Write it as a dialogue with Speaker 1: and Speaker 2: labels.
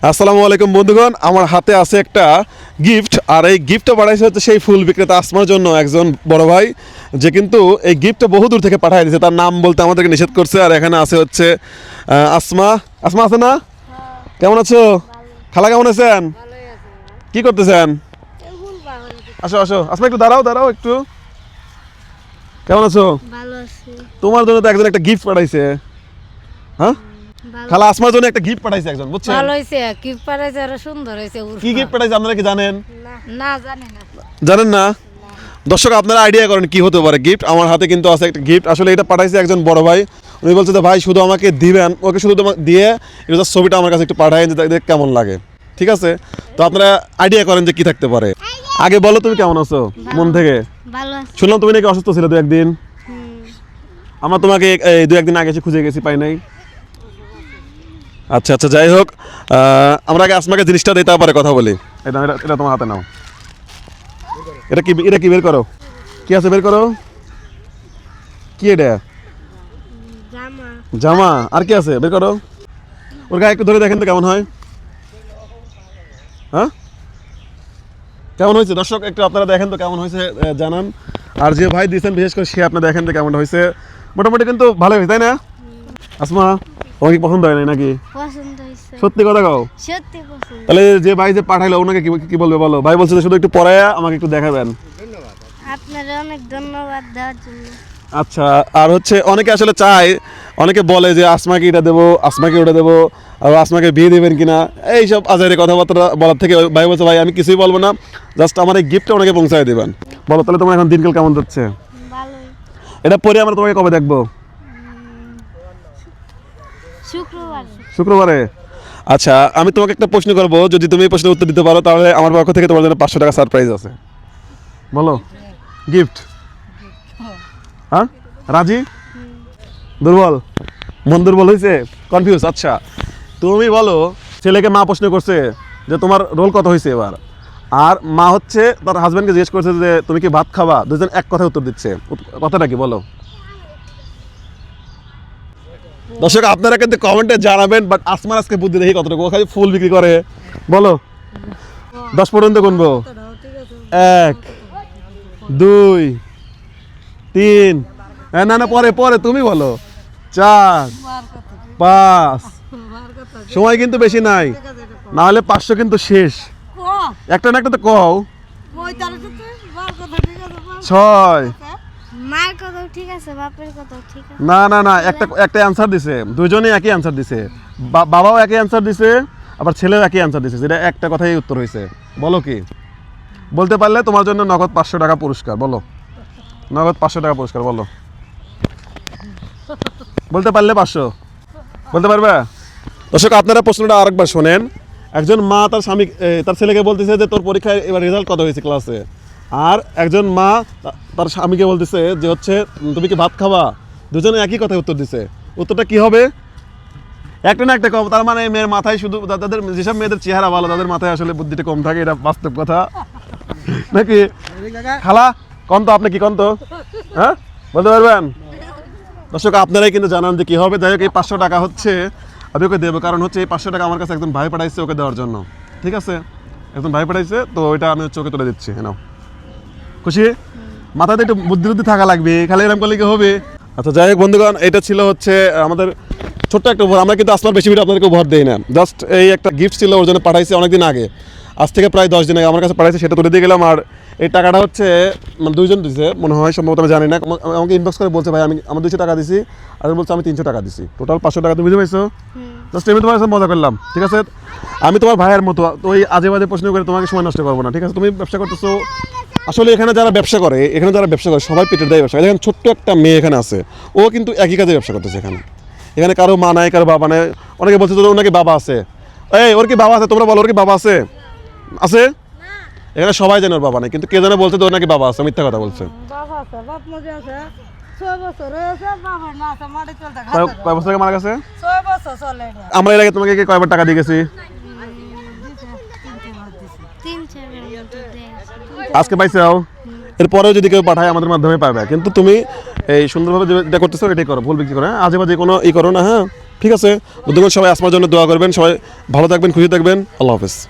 Speaker 1: আসসালামু আলাইকুম বন্ধুগণ, আমার হাতে আছে একটা গিফট। আর এই গিফটটা পাঠাইছে হচ্ছে সেই ফুল বিক্রেতা আসমার জন্য একজন বড় ভাই, যে কিন্তু এই গিফটটা বহু দূর থেকে পাঠিয়ে দিয়েছে। তার নাম বলতে আমাদেরকে নিষেধ করছে। আর এখানে আছে হচ্ছে আসমা। আসমা আছে না? কেমন আছো? খালা কেমন আছেন? কি করতেছেন? আসো আসো আসমা, একটু দাঁড়াও দাঁড়াও একটু। কেমন আছো? তোমার জন্য তো একজন একটা গিফট পাঠাইছে। হ্যাঁ, খালা আসমার জন্য একটা গিফট পাঠাইছে একজন, বুঝছেন?
Speaker 2: ভালো হইছে, গিফট পাঠাইছে, আর সুন্দর হইছে।
Speaker 1: কি গিফট পাঠাইছে আপনারা কি জানেন?
Speaker 2: না জানি না।
Speaker 1: জানেন না? দর্শক আপনারা আইডিয়া করেন কি হতে পারে গিফট। আমার হাতে কিন্তু আছে একটা গিফট। আসলে এটা পাঠাইছে একজন বড় ভাই। উনি বলছে যে ভাই শুধু আমাকে দিবেন, ওকে শুধু তোমাকে দিয়ে এটা জাস্ট ছবিটা আমার কাছে একটু পাঠায় যে দেখ কেমন লাগে। ঠিক আছে, তো আপনারা আইডিয়া করেন যে কি থাকতে পারে। আগে বলো তুমি কেমন আছো মন থেকে?
Speaker 2: ভালো আছে।
Speaker 1: শুনলাম তুমি নাকি অসুস্থ ছিলে দু একদিন। আমরা তোমাকে এই দু একদিন আগে এসে খুঁজে গেছি, পাই নাই। আচ্ছা আচ্ছা, যাই হোক, আমরা আগে আসমাকে জিনিসটা দিই তারপরে কথা বলি। এটা এটা এটা তোমার হাতে নাও। এটা কি, এটা কি বের করো, কি আছে বের করো। কি এটা?
Speaker 2: জামা।
Speaker 1: জামা? আর কি আছে বের করো। ওর গায়ে একটু ধরে দেখেন তো কেমন হয়। হ্যাঁ, কেমন হয়েছে দর্শক একটু আপনারা দেখেন তো কেমন হয়েছে, জানান। আর যে ভাই দিয়েছেন বিশেষ করে সে আপনি দেখেন তো কেমন হয়েছে। মোটামুটি কিন্তু ভালো হয়েছে, তাই না আসমা? তোমার কি পছন্দ হয় নাই নাকি?
Speaker 2: পছন্দ হইছে।
Speaker 1: সত্যি কথা কও।
Speaker 2: সত্যি পছন্দ।
Speaker 1: তাহলে যে ভাই যে পাঠাইলো ওনাকে কি বলবে বলো? ভাই বলছে যে শুধু একটু পড়ায়া আমাকে একটু দেখাবেন।
Speaker 2: আপনারে অনেক ধন্যবাদ দেওয়ার জন্য।
Speaker 1: আচ্ছা, আর হচ্ছে অনেকে আসলে চায়, অনেকে বলে যে আসমাকে এটা দেবো, আসমাকে ওটা দেবো, আর আসমাকে বিয়ে দেবেন কিনা, এইসব আজারে কথাবার্তা বলার থেকে ভাই বলছে ভাই আমি কিছুই বলবো না, জাস্ট আমার এই গিফটটা ওনাকে পৌঁছায় দেবেন। বলো তাহলে তোমার এখন দিনকাল কেমন যাচ্ছে?
Speaker 2: ভালোই।
Speaker 1: এটা পরে আমরা তোমাকে কবে দেখবো?
Speaker 2: শুক্রবার।
Speaker 1: শুক্রবারে? আচ্ছা, আমি তোমাকে একটা প্রশ্ন করবো, যদি তুমি এই প্রশ্নের উত্তর দিতে পারো তাহলে আমার পক্ষ থেকে তোমার জন্য 500 টাকা সারপ্রাইজ আছে। বলো গিফট। হ্যাঁ, রাজি? দুর্বল, মন দুর্বল হয়েছে, কনফিউজ। আচ্ছা তুমি বলো, ছেলেকে মা প্রশ্ন করছে যে তোমার রোল কত হয়েছে এবার, আর মা হচ্ছে তার হাজব্যান্ডকে জিজ্ঞেস করছে যে তুমি কি ভাত খাবা, দুজন এক কথায় উত্তর দিচ্ছে। কথাটা কি বলো? দর্শক আপনারা কিন্তু কমেন্টে জানাবেন, বাট আসমার আজকে বুদ্ধি দেখি কতটুকু। ও খালি ফুল বিক্রি করে। বলো 10 পর্যন্ত গুনবো। 1 2 3, না না পরে পরে তুমি বলো। 4 5, সময় কিন্তু বেশি নাই, না হলে 500 কিন্তু শেষ। একটা না একটা তো কও। 6।
Speaker 2: মার কথা ঠিক আছে, বাপের কথা ঠিক আছে।
Speaker 1: না না না, একটা অ্যানসার দিছে, দুজনেই একই অ্যানসার দিছে। বাবাও একই অ্যানসার দিছে, আবার ছেলেও একই অ্যানসার দিছে, যেটা একটা কথাই উত্তর হয়েছে। বলো কি? বলতে পারলে তোমার জন্য নগদ 500 টাকা পুরস্কার। বলো, নগদ 500 টাকা পুরস্কার। বলো, বলতে পারলে 500। বলতে পারবে? দর্শক আপনারা প্রশ্নটা আরেকবার শোনেন। একজন মা তার স্বামী তার ছেলেকে বলতেছে যে তোর পরীক্ষায় এবার রেজাল্ট কত হয়েছে ক্লাসে, আর একজন মা তার স্বামীকে বলতেছে যে হচ্ছে তুমি কি ভাত খাবা। দুজনে একই কথায় উত্তর দিছে। উত্তরটা কি হবে? একটা না একটা কম। তার মানে মেয়ের মাথায় শুধু, তাদের যেসব মেয়েদের চেহারা ভালো তাদের মাথায় আসলে বুদ্ধিটা কম থাকে, এটা বাস্তব কথা নাকি? খালা কন তো, আপনি কি কন তো? হ্যাঁ, বলতে পারবেন? দর্শক আপনারাই কিন্তু জানান যে কি হবে। যাই হোক, এই 500 টাকা হচ্ছে আমি ওকে দেবো, কারণ হচ্ছে এই 500 টাকা আমার কাছে একজন ভাই পাঠাইছে ওকে দেওয়ার জন্য। ঠিক আছে, একজন ভাই পাঠাইছে, তো ওইটা আমি হচ্ছে ওকে তুলে দিচ্ছি। নাও, খুশি? মাথাতে একটু বুদ্ধি বুদ্ধি থাকা লাগবে, খালি এরকম করলে কি হবে? আচ্ছা যাই হোক বন্ধুগণ, এটা ছিল হচ্ছে আমাদের ছোট্ট একটা উপহার। আমরা কিন্তু আসমার বেশি ভিডিও আপনাদেরকে উপহার দিই না, জাস্ট এই একটা গিফট ছিল ওর জন্য পাঠাইছে অনেকদিন আগে, আজ থেকে প্রায় 10 দিন আগে আমার কাছে পাঠাইছে, সেটা তুলে দিয়ে গেলাম। আর এই টাকাটা হচ্ছে মানে দুইজন দিছে মনে হয়, সম্ভবত আমি জানি না। আমাকে ইনবক্স করে বলছে ভাই আমার 200 টাকা দিছি, আর বলছে আমি 300 টাকা দিছি, টোটাল 500 টাকা। তুমি বুঝতে পারছো? জাস্ট আমি তোমার সাথে মজা করলাম, ঠিক আছে? আমি তোমার ভাইয়ের মতো, তো ওই আজে বাজে প্রশ্ন করে তোমাকে সময় নষ্ট করবো না, ঠিক আছে? তুমি ব্যবসা করতেছো। আসলে এখানে যারা ব্যবসা করে সবাই পেটের দায় ব্যবসা। দেখেন ছোট্ট একটা মেয়ে এখানে আছে, ও কিন্তু একই কাজে ব্যবসা করতেছে। এখানে কারো মা নাই, কারো বাবা নাই। অনেকে বলছে তো ওর নাকি বাবা আছে। এই ওর কি বাবা আছে? তোমরা বলো ওর কি বাবা আছে? আছে? এখানে সবাই জানে ওর বাবা নেই, কিন্তু কে জানে বলছে তো ওর নাকি বাবা আছে। মিথ্যা কথা বলছে। কয় বছর আগে মারা গেছে? আমরা এর আগে তোমাকে কয়বার টাকা দিয়ে গেছি? আজকে পাইছাও। এরপরেও যদি কেউ পাঠায় আমাদের মাধ্যমে পাবে, কিন্তু তুমি এই সুন্দরভাবে যেটা করতেছো এটাই করো, ভুল বিক্রি করো। হ্যাঁ, আজে বাজে কোনো ই করো না। হ্যাঁ, ঠিক আছে? বন্ধুগণ, সবাই আসমার জন্য দোয়া করবেন, সবাই ভালো থাকবেন, খুশি থাকবেন। আল্লাহ হাফেজ।